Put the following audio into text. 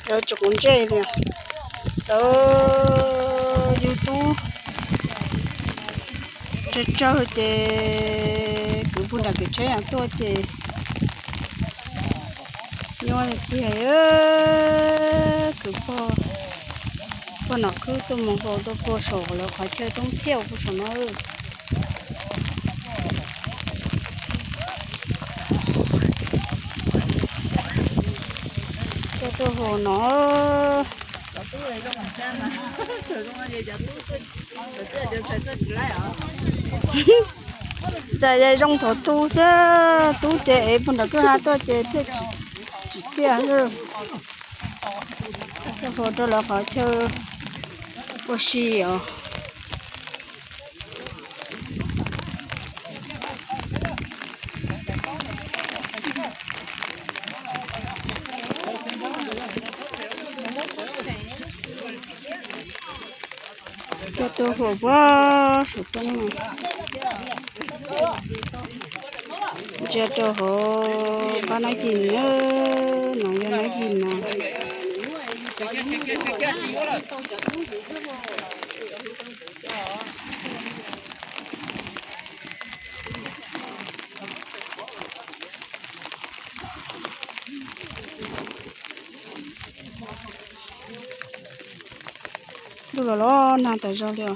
有种这的，有 YouTube， 这找的，根本那个这样多的，因为这个不能去都门口都不少了，快去东跳不少了。这hồ nó在在用头堵着堵着不能够还多着这这样是这hồ这了好就不需要这都好吧，手动这都好，把那กิน哪有那กิน呢？ดูแล้วน่าจะเจ้าเดียว